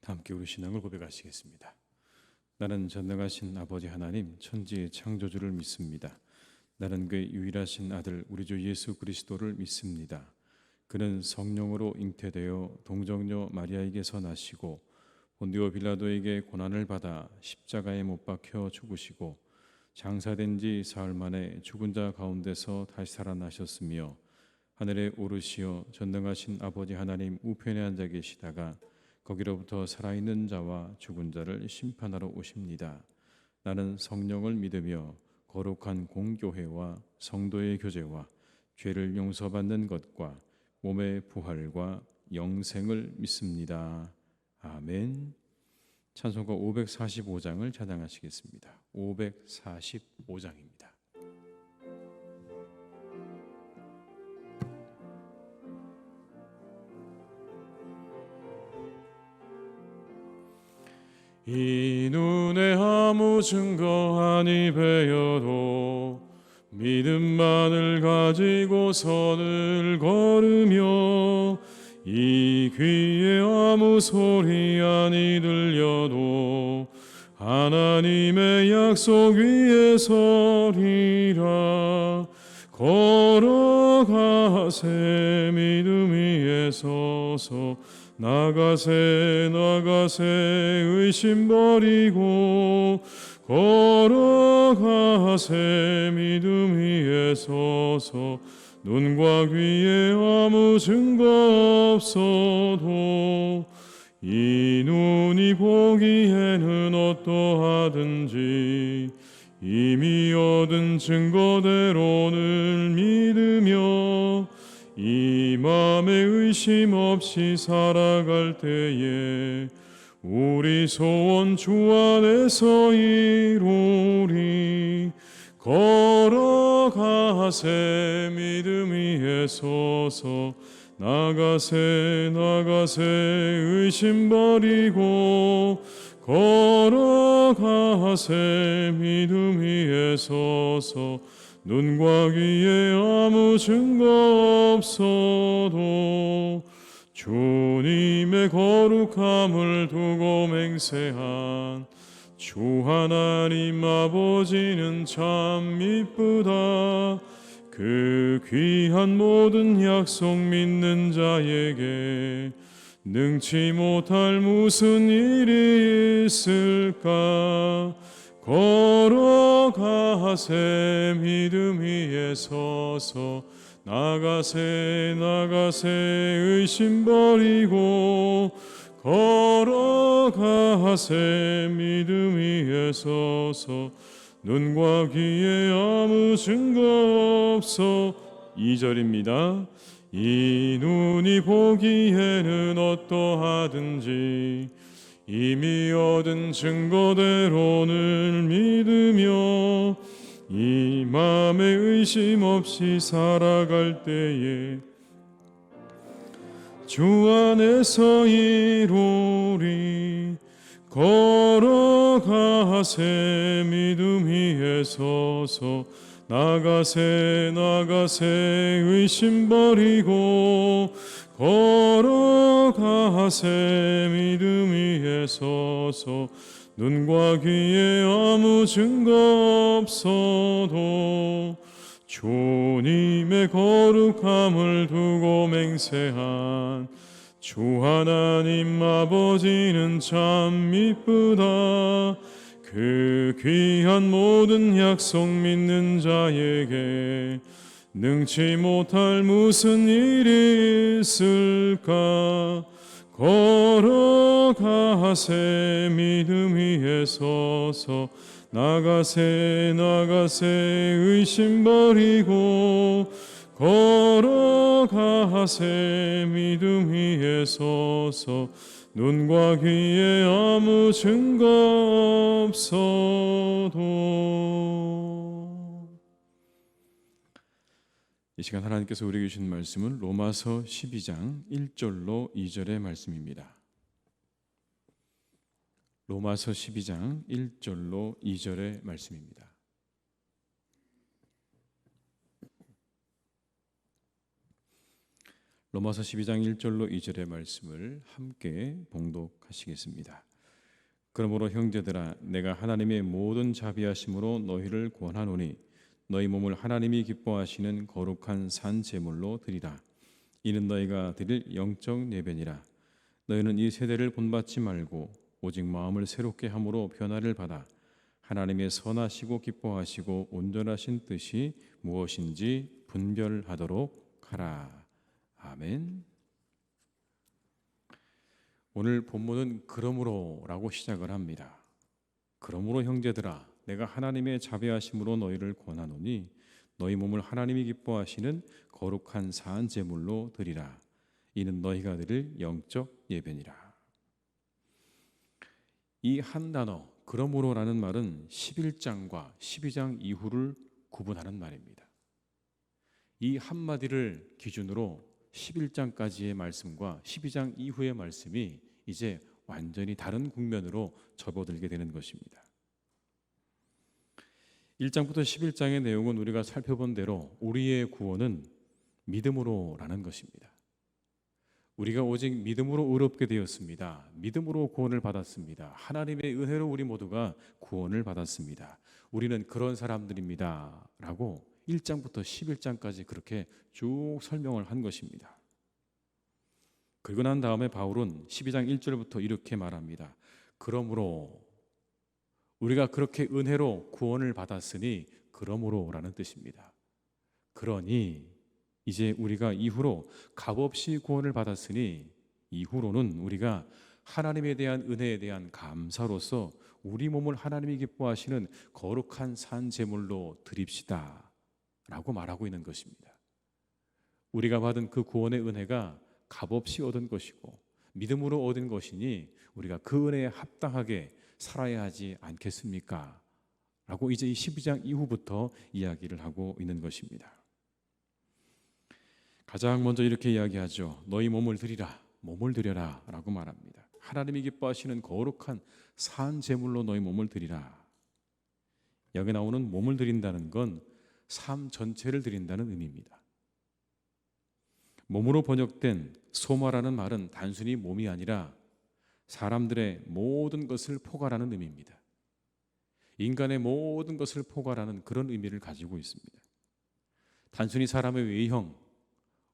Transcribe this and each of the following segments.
함께 우리 신앙을 고백하시겠습니다. 나는 전능하신 아버지 하나님 천지의 창조주를 믿습니다. 나는 그의 유일하신 아들 우리 주 예수 그리스도를 믿습니다. 그는 성령으로 잉태되어 동정녀 마리아에게서 나시고 본디오 빌라도에게 고난을 받아 십자가에 못 박혀 죽으시고 장사된 지 사흘 만에 죽은 자 가운데서 다시 살아나셨으며 하늘에 오르시어 전능하신 아버지 하나님 우편에 앉아 계시다가 거기로부터 살아있는 자와 죽은 자를 심판하러 오십니다. 나는 성령을 믿으며 거룩한 공교회와 성도의 교제와 죄를 용서받는 것과 몸의 부활과 영생을 믿습니다. 아멘. 찬송가 545장을 찬양하시겠습니다. 545장입니다. 이 눈에 아무 증거 아니 배어도 믿음만을 가지고 선을 걸으며 이 귀에 아무 소리 아니 들려도 하나님의 약속 위에 서리라. 걸어가세 믿음 위에 서서 나가세 의심 버리고 걸어가세 믿음 위에 서서 눈과 귀에 아무 증거 없어도 이 눈이 보기에는 어떠하든지 이미 얻은 증거대로를 믿으며 이 맘에 의심 없이 살아갈 때에 우리 소원 주 안에서 이루리. 걸어가세 믿음 위에 서서 나가세 의심 버리고 걸어가세 믿음 위에 서서 눈과 귀에 아무 증거 없어도 주님의 거룩함을 두고 맹세한 주 하나님 아버지는 참 이쁘다. 그 귀한 모든 약속 믿는 자에게 능치 못할 무슨 일이 있을까. 걸어가세 믿음 위에 서서 나가세 의심 버리고 걸어가세 믿음 위에 서서 눈과 귀에 아무 증거 없어. 2절입니다. 이 눈이 보기에는 어떠하든지 이미 얻은 증거대로를 믿으며 이 맘에 의심 없이 살아갈 때에 주 안에서 이루리. 걸어가세 믿음 위에 서서 나가세 의심 버리고 걸어가세 믿음 위에 서서 눈과 귀에 아무 증거 없어도 주님의 거룩함을 두고 맹세한 주 하나님 아버지는 참 이쁘다. 그 귀한 모든 약속 믿는 자에게 능치 못할 무슨 일이 있을까. 걸어가세 믿음 위에 서서 나가세 의심 버리고 걸어가세 믿음 위에 서서 눈과 귀에 아무 증거 없어도. 이 시간 하나님께서 우리에게 주신 말씀은 로마서 12장 1절로 2절의 말씀입니다. 로마서 12장 1절로 2절의 말씀입니다. 로마서 12장 1절로 2절의 말씀을 함께 봉독하시겠습니다. 그러므로 형제들아 내가 하나님의 모든 자비하심으로 너희를 권하노니 너희 몸을 하나님이 기뻐하시는 거룩한 산 제물로 드리라. 이는 너희가 드릴 영적 예배니라. 너희는 이 세대를 본받지 말고 오직 마음을 새롭게 함으로 변화를 받아 하나님의 선하시고 기뻐하시고 온전하신 뜻이 무엇인지 분별하도록 하라. 아멘. 오늘 본문은 그러므로라고 시작을 합니다. 그러므로 형제들아 내가 하나님의 자비하심으로 너희를 권하노니 너희 몸을 하나님이 기뻐하시는 거룩한 산 제물로 드리라. 이는 너희가 드릴 영적 예배니라. 이 한 단어 그러므로라는 말은 11장과 12장 이후를 구분하는 말입니다. 이 한마디를 기준으로 11장까지의 말씀과 12장 이후의 말씀이 이제 완전히 다른 국면으로 접어들게 되는 것입니다. 1장부터 11장의 내용은 우리가 살펴본 대로 우리의 구원은 믿음으로라는 것입니다. 우리가 오직 믿음으로 의롭게 되었습니다. 믿음으로 구원을 받았습니다. 하나님의 은혜로 우리 모두가 구원을 받았습니다. 우리는 그런 사람들입니다. 라고 1장부터 11장까지 그렇게 쭉 설명을 한 것입니다. 그리고 난 다음에 바울은 12장 1절부터 이렇게 말합니다. 그러므로 우리가 그렇게 은혜로 구원을 받았으니 그러므로라는 뜻입니다. 그러니 이제 우리가 이후로 값없이 구원을 받았으니 이후로는 우리가 하나님에 대한 은혜에 대한 감사로서 우리 몸을 하나님이 기뻐하시는 거룩한 산 제물로 드립시다 라고 말하고 있는 것입니다. 우리가 받은 그 구원의 은혜가 값없이 얻은 것이고 믿음으로 얻은 것이니 우리가 그 은혜에 합당하게 살아야 하지 않겠습니까? 라고 이제 이 12장 이후부터 이야기를 하고 있는 것입니다. 가장 먼저 이렇게 이야기하죠. 너희 몸을 드리라, 몸을 드려라 라고 말합니다. 하나님이 기뻐하시는 거룩한 산 제물로 너희 몸을 드리라. 여기 나오는 몸을 드린다는 건 삶 전체를 드린다는 의미입니다. 몸으로 번역된 소마라는 말은 단순히 몸이 아니라 사람들의 모든 것을 포괄하는 의미입니다. 인간의 모든 것을 포괄하는 그런 의미를 가지고 있습니다. 단순히 사람의 외형,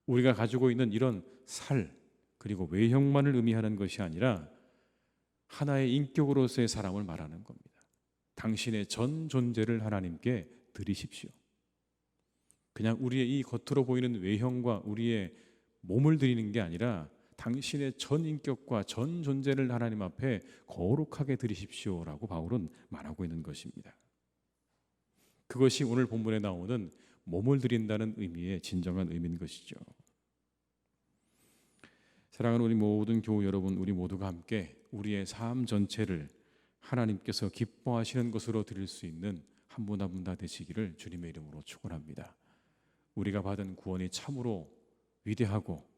우리가 가지고 있는 이런 살 그리고 외형만을 의미하는 것이 아니라 하나의 인격으로서의 사람을 말하는 겁니다. 당신의 전 존재를 하나님께 드리십시오. 그냥 우리의 이 겉으로 보이는 외형과 우리의 몸을 드리는 게 아니라 당신의 전 인격과 전 존재를 하나님 앞에 거룩하게 드리십시오라고 바울은 말하고 있는 것입니다. 그것이 오늘 본문에 나오는 몸을 드린다는 의미의 진정한 의미인 것이죠. 사랑하는 우리 모든 교우 여러분, 우리 모두가 함께 우리의 삶 전체를 하나님께서 기뻐하시는 것으로 드릴 수 있는 한 분 한 분 다 되시기를 주님의 이름으로 축원합니다. 우리가 받은 구원이 참으로 위대하고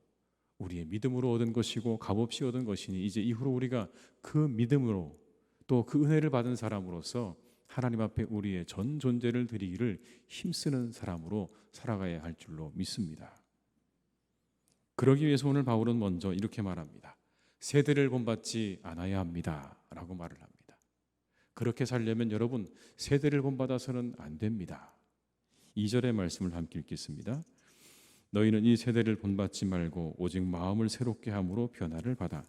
우리의 믿음으로 얻은 것이고 값없이 얻은 것이니 이제 이후로 우리가 그 믿음으로 또 그 은혜를 받은 사람으로서 하나님 앞에 우리의 전 존재를 드리기를 힘쓰는 사람으로 살아가야 할 줄로 믿습니다. 그러기 위해서 오늘 바울은 먼저 이렇게 말합니다. 세대를 본받지 않아야 합니다 라고 말을 합니다. 그렇게 살려면 여러분 세대를 본받아서는 안 됩니다. 2절의 말씀을 함께 읽겠습니다. 너희는 이 세대를 본받지 말고 오직 마음을 새롭게 함으로 변화를 받아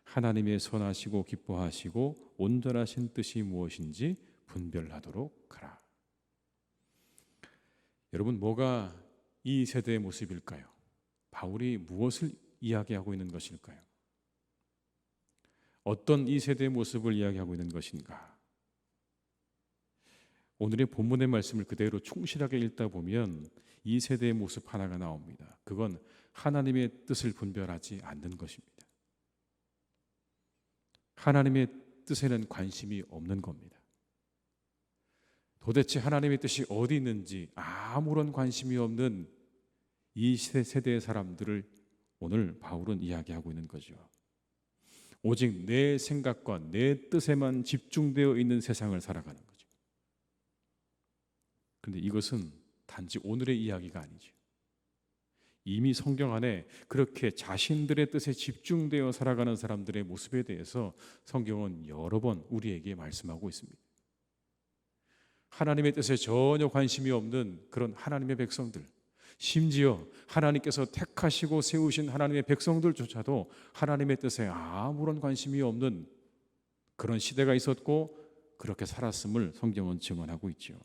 하나님의 선하시고 기뻐하시고 온전하신 뜻이 무엇인지 분별하도록 하라. 여러분 뭐가 이 세대의 모습일까요? 바울이 무엇을 이야기하고 있는 것일까요? 어떤 이 세대의 모습을 이야기하고 있는 것인가? 오늘의 본문의 말씀을 그대로 충실하게 읽다 보면 이 세대의 모습 하나가 나옵니다. 그건 하나님의 뜻을 분별하지 않는 것입니다. 하나님의 뜻에는 관심이 없는 겁니다. 도대체 하나님의 뜻이 어디 있는지 아무런 관심이 없는 이 세대의 사람들을 오늘 바울은 이야기하고 있는 거죠. 오직 내 생각과 내 뜻에만 집중되어 있는 세상을 살아가는 거죠. 그런데 이것은 단지 오늘의 이야기가 아니죠. 이미 성경 안에 그렇게 자신들의 뜻에 집중되어 살아가는 사람들의 모습에 대해서 성경은 여러 번 우리에게 말씀하고 있습니다. 하나님의 뜻에 전혀 관심이 없는 그런 하나님의 백성들, 심지어 하나님께서 택하시고 세우신 하나님의 백성들조차도 하나님의 뜻에 아무런 관심이 없는 그런 시대가 있었고 그렇게 살았음을 성경은 증언하고 있죠.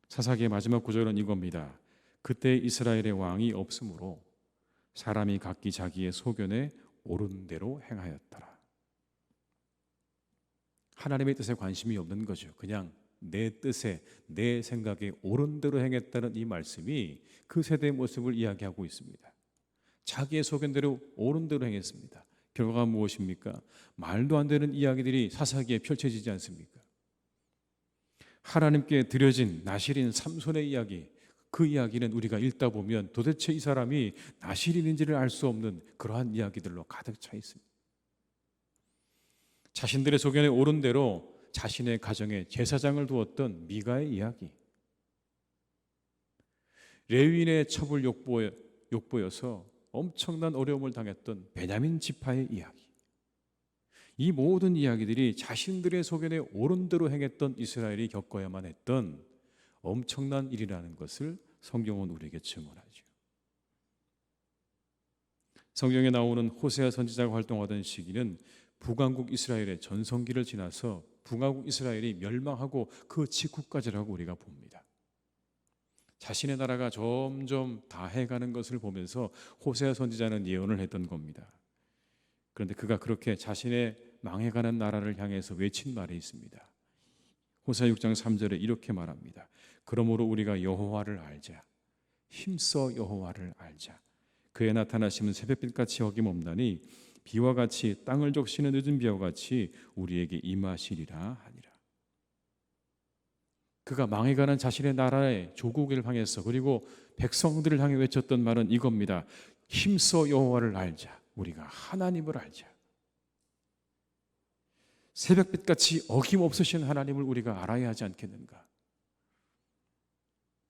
사사기의 마지막 구절은 이겁니다. 그때 이스라엘의 왕이 없으므로 사람이 각기 자기의 소견에 옳은 대로 행하였더라. 하나님의 뜻에 관심이 없는 거죠. 그냥 내 뜻에, 내 생각에 옳은 대로 행했다는 이 말씀이 그 세대의 모습을 이야기하고 있습니다. 자기의 소견대로 옳은 대로 행했습니다. 결과가 무엇입니까? 말도 안 되는 이야기들이 사사기에 펼쳐지지 않습니까? 하나님께 드려진 나실인 삼손의 이야기, 그 이야기는 우리가 읽다 보면 도대체 이 사람이 나실인인지를 알 수 없는 그러한 이야기들로 가득 차 있습니다. 자신들의 소견에 옳은 대로 자신의 가정에 제사장을 두었던 미가의 이야기, 레위인의 첩을 욕보여서 엄청난 어려움을 당했던 베냐민 지파의 이야기, 이 모든 이야기들이 자신들의 소견에 옳은 대로 행했던 이스라엘이 겪어야만 했던 엄청난 일이라는 것을 성경은 우리에게 증언하죠. 성경에 나오는 호세아 선지자가 활동하던 시기는 북왕국 이스라엘의 전성기를 지나서 북왕국 이스라엘이 멸망하고 그 직후까지라고 우리가 봅니다. 자신의 나라가 점점 다해가는 것을 보면서 호세아 선지자는 예언을 했던 겁니다. 그런데 그가 그렇게 자신의 망해가는 나라를 향해서 외친 말이 있습니다. 호세아 6장 3절에 이렇게 말합니다. 그러므로 우리가 여호와를 알자. 힘써 여호와를 알자. 그의 나타나심은 새벽빛같이 어김없나니 비와 같이 땅을 적시는 늦은 비와 같이 우리에게 임하시리라 하니라. 그가 망해가는 자신의 나라의 조국을 향해서 그리고 백성들을 향해 외쳤던 말은 이겁니다. 힘써 여호와를 알자. 우리가 하나님을 알자. 새벽빛같이 어김없으신 하나님을 우리가 알아야 하지 않겠는가?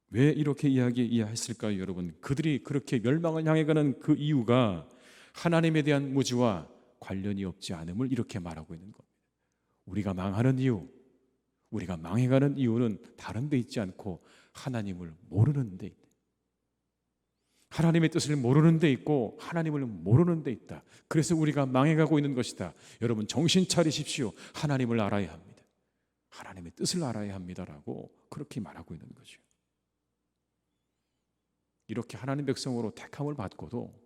왜 이렇게 이야기했을까요, 여러분? 그들이 그렇게 멸망을 향해 가는 그 이유가 하나님에 대한 무지와 관련이 없지 않음을 이렇게 말하고 있는 겁니다. 우리가 망하는 이유, 우리가 망해가는 이유는 다른 데 있지 않고 하나님을 모르는 데 있다. 하나님의 뜻을 모르는 데 있고 하나님을 모르는 데 있다. 그래서 우리가 망해가고 있는 것이다. 여러분 정신 차리십시오. 하나님을 알아야 합니다. 하나님의 뜻을 알아야 합니다라고 그렇게 말하고 있는 거죠. 이렇게 하나님 백성으로 택함을 받고도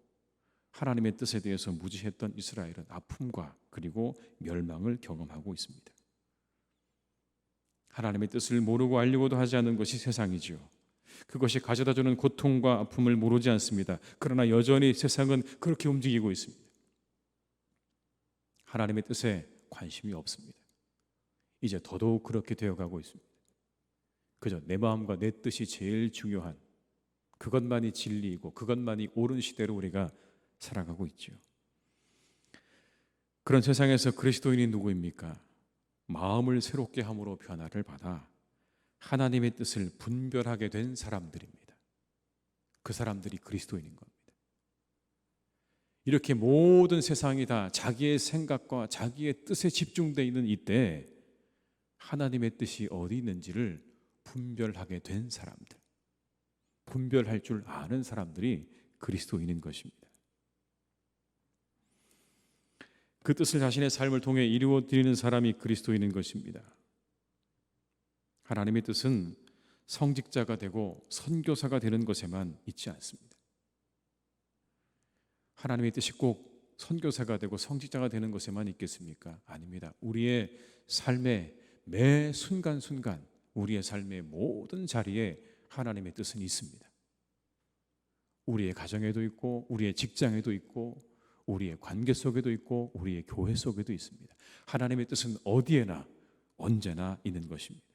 하나님의 뜻에 대해서 무지했던 이스라엘은 아픔과 그리고 멸망을 경험하고 있습니다. 하나님의 뜻을 모르고 알려고도 하지 않는 것이 세상이지요. 그것이 가져다주는 고통과 아픔을 모르지 않습니다. 그러나 여전히 세상은 그렇게 움직이고 있습니다. 하나님의 뜻에 관심이 없습니다. 이제 더더욱 그렇게 되어가고 있습니다. 그저 내 마음과 내 뜻이 제일 중요한 그것만이 진리이고 그것만이 옳은 시대로 우리가 살아가고 있죠. 그런 세상에서 그리스도인이 누구입니까? 마음을 새롭게 함으로 변화를 받아 하나님의 뜻을 분별하게 된 사람들입니다. 그 사람들이 그리스도인인 겁니다. 이렇게 모든 세상이 다 자기의 생각과 자기의 뜻에 집중되어 있는 이때 하나님의 뜻이 어디 있는지를 분별하게 된 사람들, 분별할 줄 아는 사람들이 그리스도인인 것입니다. 그 뜻을 자신의 삶을 통해 이루어 드리는 사람이 그리스도인인 것입니다. 하나님의 뜻은 성직자가 되고 선교사가 되는 것에만 있지 않습니다. 하나님의 뜻이 꼭 선교사가 되고 성직자가 되는 것에만 있겠습니까? 아닙니다. 우리의 삶의 매 순간순간 우리의 삶의 모든 자리에 하나님의 뜻은 있습니다. 우리의 가정에도 있고 우리의 직장에도 있고 우리의 관계 속에도 있고 우리의 교회 속에도 있습니다. 하나님의 뜻은 어디에나 언제나 있는 것입니다.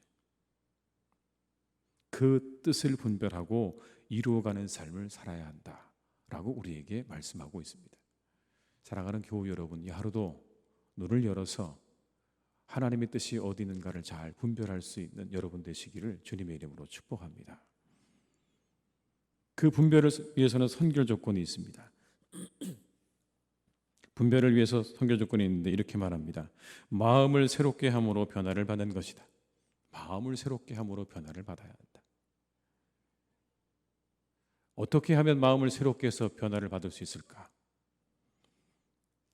그 뜻을 분별하고 이루어가는 삶을 살아야 한다라고 우리에게 말씀하고 있습니다. 사랑하는 교우 여러분, 이 하루도 눈을 열어서 하나님의 뜻이 어디 있는가를 잘 분별할 수 있는 여러분 되시기를 주님의 이름으로 축복합니다. 그 분별을 위해서는 선결 조건이 있습니다. 분별을 위해서 선결 조건이 있는데 이렇게 말합니다. 마음을 새롭게 함으로 변화를 받는 것이다. 마음을 새롭게 함으로 변화를 받아야 한다. 어떻게 하면 마음을 새롭게 해서 변화를 받을 수 있을까?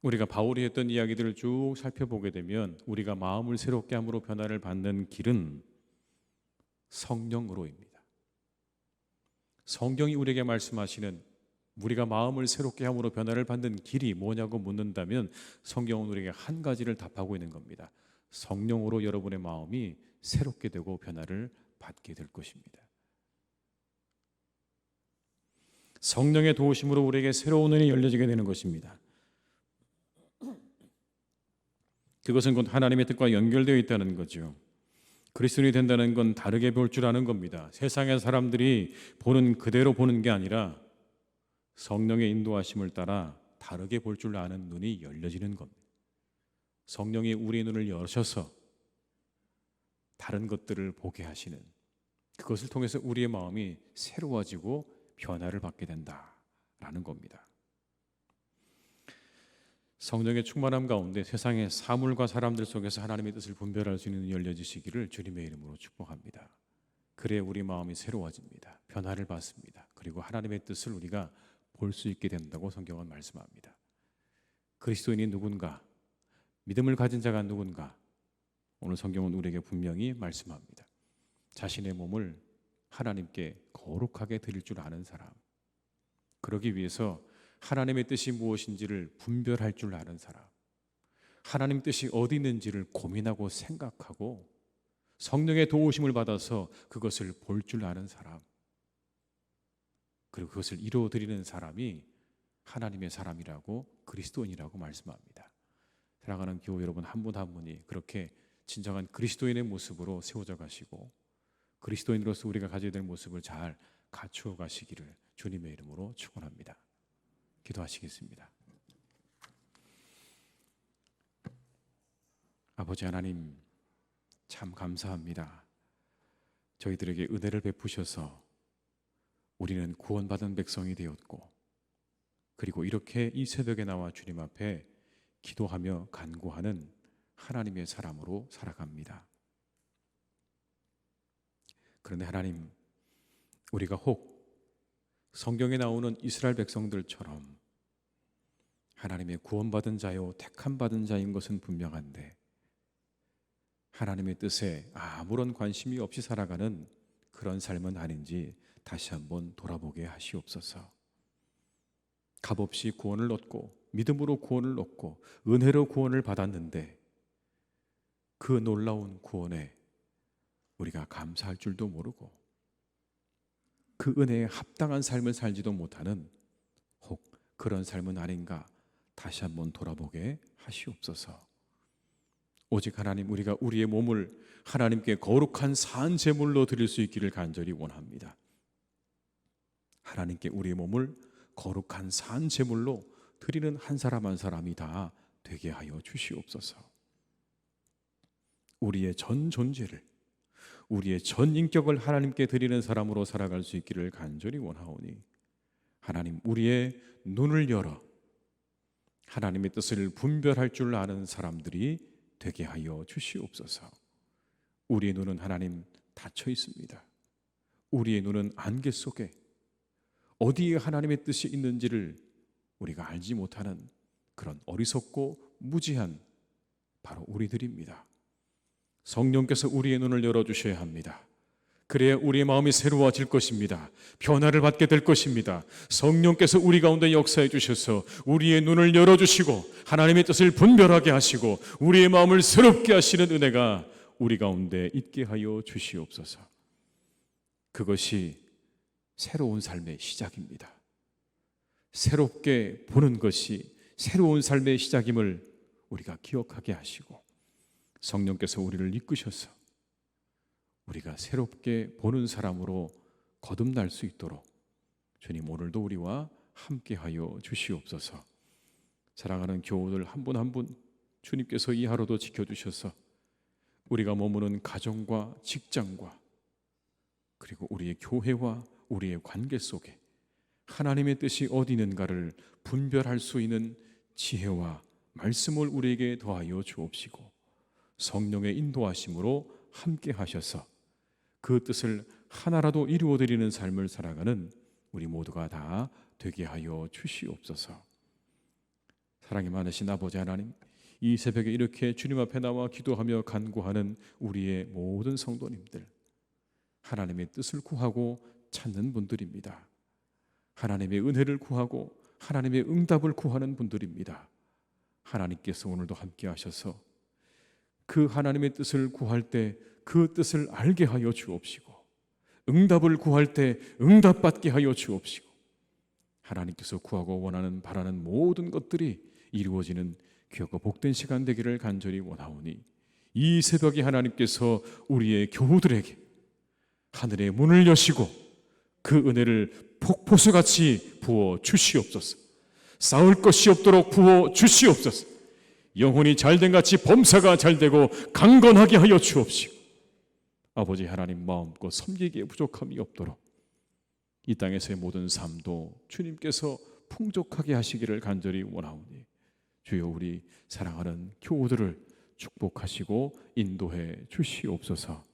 우리가 바울이 했던 이야기들을 쭉 살펴보게 되면 우리가 마음을 새롭게 함으로 변화를 받는 길은 성령으로입니다. 성경이 우리에게 말씀하시는 우리가 마음을 새롭게 함으로 변화를 받는 길이 뭐냐고 묻는다면 성경은 우리에게 한 가지를 답하고 있는 겁니다. 성령으로 여러분의 마음이 새롭게 되고 변화를 받게 될 것입니다. 성령의 도우심으로 우리에게 새로운 눈이 열려지게 되는 것입니다. 그것은 곧 하나님의 뜻과 연결되어 있다는 거죠. 그리스도인이 된다는 건 다르게 볼 줄 아는 겁니다. 세상의 사람들이 보는 그대로 보는 게 아니라 성령의 인도하심을 따라 다르게 볼 줄 아는 눈이 열려지는 겁니다. 성령이 우리의 눈을 여셔서 다른 것들을 보게 하시는, 그것을 통해서 우리의 마음이 새로워지고 변화를 받게 된다라는 겁니다. 성령의 충만함 가운데 세상의 사물과 사람들 속에서 하나님의 뜻을 분별할 수 있는 눈이 열려지시기를 주님의 이름으로 축복합니다. 그래야 우리 마음이 새로워집니다. 변화를 받습니다. 그리고 하나님의 뜻을 우리가 볼 수 있게 된다고 성경은 말씀합니다. 그리스도인이 누군가, 믿음을 가진 자가 누군가, 오늘 성경은 우리에게 분명히 말씀합니다. 자신의 몸을 하나님께 거룩하게 드릴 줄 아는 사람, 그러기 위해서 하나님의 뜻이 무엇인지를 분별할 줄 아는 사람, 하나님 뜻이 어디 있는지를 고민하고 생각하고 성령의 도우심을 받아서 그것을 볼 줄 아는 사람, 그리고 그것을 이루어드리는 사람이 하나님의 사람이라고, 그리스도인이라고 말씀합니다. 사랑하는 교우 여러분, 한 분 한 분이 그렇게 진정한 그리스도인의 모습으로 세워져 가시고 그리스도인으로서 우리가 가져야 될 모습을 잘 갖추어 가시기를 주님의 이름으로 축원합니다. 기도하시겠습니다. 아버지 하나님, 참 감사합니다. 저희들에게 은혜를 베푸셔서 우리는 구원받은 백성이 되었고, 그리고 이렇게 이 새벽에 나와 주님 앞에 기도하며 간구하는 하나님의 사람으로 살아갑니다. 그런데 하나님, 우리가 혹 성경에 나오는 이스라엘 백성들처럼 하나님의 구원받은 자요 택함 받은 자인 것은 분명한데 하나님의 뜻에 아무런 관심이 없이 살아가는 그런 삶은 아닌지 다시 한번 돌아보게 하시옵소서. 값없이 구원을 얻고 믿음으로 구원을 얻고 은혜로 구원을 받았는데 그 놀라운 구원에 우리가 감사할 줄도 모르고 그 은혜에 합당한 삶을 살지도 못하는 혹 그런 삶은 아닌가 다시 한번 돌아보게 하시옵소서. 오직 하나님, 우리가 우리의 몸을 하나님께 거룩한 산 제물로 드릴 수 있기를 간절히 원합니다. 하나님께 우리의 몸을 거룩한 산 제물로 드리는 한 사람 한 사람이 다 되게 하여 주시옵소서. 우리의 전 존재를, 우리의 전 인격을 하나님께 드리는 사람으로 살아갈 수 있기를 간절히 원하오니 하나님, 우리의 눈을 열어 하나님의 뜻을 분별할 줄 아는 사람들이 되게 하여 주시옵소서. 우리의 눈은 하나님 닫혀 있습니다. 우리의 눈은 안개 속에 어디에 하나님의 뜻이 있는지를 우리가 알지 못하는 그런 어리석고 무지한 바로 우리들입니다. 성령께서 우리의 눈을 열어주셔야 합니다. 그래야 우리의 마음이 새로워질 것입니다. 변화를 받게 될 것입니다. 성령께서 우리 가운데 역사해 주셔서 우리의 눈을 열어주시고 하나님의 뜻을 분별하게 하시고 우리의 마음을 새롭게 하시는 은혜가 우리 가운데 있게 하여 주시옵소서. 그것이 새로운 삶의 시작입니다. 새롭게 보는 것이 새로운 삶의 시작임을 우리가 기억하게 하시고 성령께서 우리를 이끄셔서 우리가 새롭게 보는 사람으로 거듭날 수 있도록 주님 오늘도 우리와 함께하여 주시옵소서. 사랑하는 교우들 한 분 한 분 주님께서 이 하루도 지켜주셔서 우리가 머무는 가정과 직장과 그리고 우리의 교회와 우리의 관계 속에 하나님의 뜻이 어디 있는가를 분별할 수 있는 지혜와 말씀을 우리에게 더하여 주옵시고 성령의 인도하심으로 함께 하셔서 그 뜻을 하나라도 이루어드리는 삶을 살아가는 우리 모두가 다 되게 하여 주시옵소서. 사랑이 많으신 아버지 하나님, 이 새벽에 이렇게 주님 앞에 나와 기도하며 간구하는 우리의 모든 성도님들, 하나님의 뜻을 구하고 찾는 분들입니다. 하나님의 은혜를 구하고 하나님의 응답을 구하는 분들입니다. 하나님께서 오늘도 함께 하셔서 그 하나님의 뜻을 구할 때 그 뜻을 알게 하여 주옵시고 응답을 구할 때 응답받게 하여 주옵시고 하나님께서 구하고 원하는 바라는 모든 것들이 이루어지는 귀하고 복된 시간 되기를 간절히 원하오니 이 새벽에 하나님께서 우리의 교우들에게 하늘의 문을 여시고 그 은혜를 폭포수같이 부어 주시옵소서. 싸울 것이 없도록 부어 주시옵소서. 영혼이 잘된 같이 범사가 잘되고 강건하게 하여 주옵시고 아버지 하나님 마음껏 섬기기에 부족함이 없도록 이 땅에서의 모든 삶도 주님께서 풍족하게 하시기를 간절히 원하오니 주여 우리 사랑하는 교우들을 축복하시고 인도해 주시옵소서.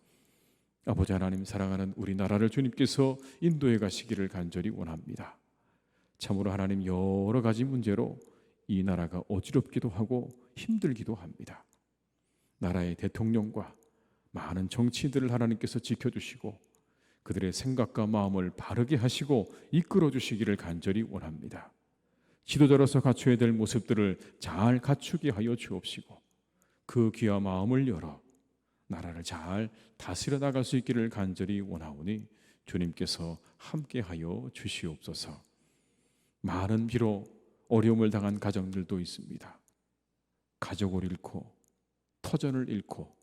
아버지 하나님 사랑하는 우리나라를 주님께서 인도해 가시기를 간절히 원합니다. 참으로 하나님 여러 가지 문제로 이 나라가 어지럽기도 하고 힘들기도 합니다. 나라의 대통령과 많은 정치인들을 하나님께서 지켜주시고 그들의 생각과 마음을 바르게 하시고 이끌어 주시기를 간절히 원합니다. 지도자로서 갖춰야 될 모습들을 잘 갖추게 하여 주옵시고 그 귀와 마음을 열어 나라를 잘 다스려 나갈 수 있기를 간절히 원하오니 주님께서 함께하여 주시옵소서. 많은 비록 어려움을 당한 가정들도 있습니다. 가족을 잃고 터전을 잃고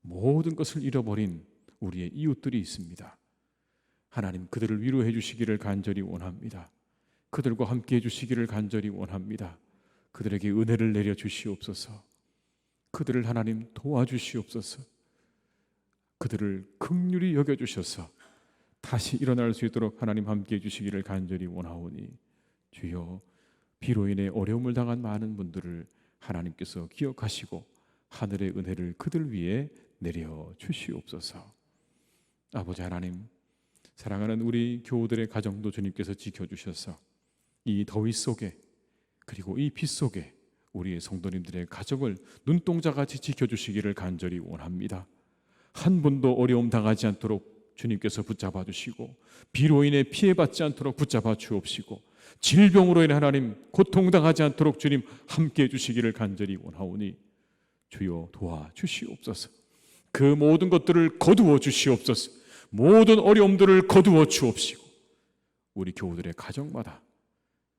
모든 것을 잃어버린 우리의 이웃들이 있습니다. 하나님 그들을 위로해 주시기를 간절히 원합니다. 그들과 함께 해주시기를 간절히 원합니다. 그들에게 은혜를 내려 주시옵소서. 그들을 하나님 도와주시옵소서. 그들을 긍휼히 여겨주셔서 다시 일어날 수 있도록 하나님 함께 해주시기를 간절히 원하오니 주여 비로 인해 어려움을 당한 많은 분들을 하나님께서 기억하시고 하늘의 은혜를 그들 위에 내려 주시옵소서. 아버지 하나님 사랑하는 우리 교우들의 가정도 주님께서 지켜주셔서 이 더위 속에 그리고 이 빛 속에 우리의 성도님들의 가정을 눈동자같이 지켜주시기를 간절히 원합니다. 한 분도 어려움 당하지 않도록 주님께서 붙잡아 주시고 비로 인해 피해받지 않도록 붙잡아 주옵시고 질병으로 인해 하나님 고통당하지 않도록 주님 함께해 주시기를 간절히 원하오니 주여 도와주시옵소서. 그 모든 것들을 거두어 주시옵소서. 모든 어려움들을 거두어 주옵시고 우리 교우들의 가정마다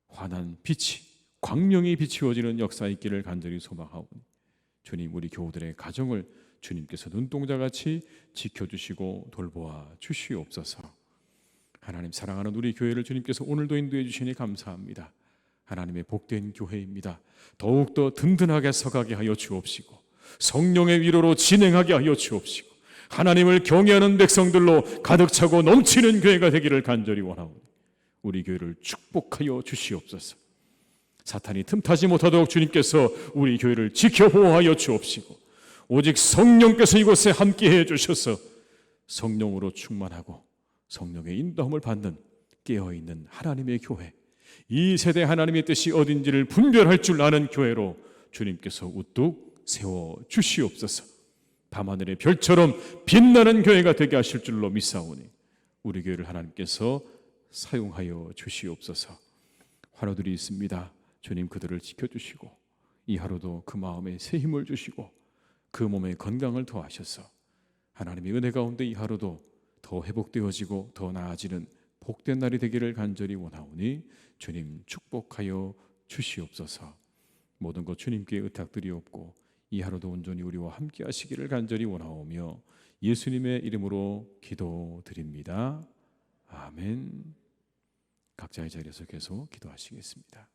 환한 빛이 광명이 비추어지는 역사 있기를 간절히 소망하오니 주님 우리 교우들의 가정을 주님께서 눈동자같이 지켜주시고 돌보아 주시옵소서. 하나님 사랑하는 우리 교회를 주님께서 오늘도 인도해 주시니 감사합니다. 하나님의 복된 교회입니다. 더욱더 든든하게 서가게 하여 주옵시고 성령의 위로로 진행하게 하여 주옵시고 하나님을 경외하는 백성들로 가득 차고 넘치는 교회가 되기를 간절히 원하오니 우리 교회를 축복하여 주시옵소서. 사탄이 틈타지 못하도록 주님께서 우리 교회를 지켜 보호하여 주옵시고 오직 성령께서 이곳에 함께해 주셔서 성령으로 충만하고 성령의 인도함을 받는 깨어있는 하나님의 교회, 이 세대 하나님의 뜻이 어딘지를 분별할 줄 아는 교회로 주님께서 우뚝 세워 주시옵소서. 밤하늘의 별처럼 빛나는 교회가 되게 하실 줄로 믿사오니 우리 교회를 하나님께서 사용하여 주시옵소서. 환우들이 있습니다. 주님 그들을 지켜주시고 이 하루도 그 마음에 새 힘을 주시고 그 몸의 건강을 더하셔서 하나님의 은혜 가운데 이 하루도 더 회복되어지고 더 나아지는 복된 날이 되기를 간절히 원하오니 주님 축복하여 주시옵소서. 모든 것 주님께 의탁드리옵고 이 하루도 온전히 우리와 함께 하시기를 간절히 원하오며 예수님의 이름으로 기도드립니다. 아멘. 각자의 자리에서 계속 기도하시겠습니다.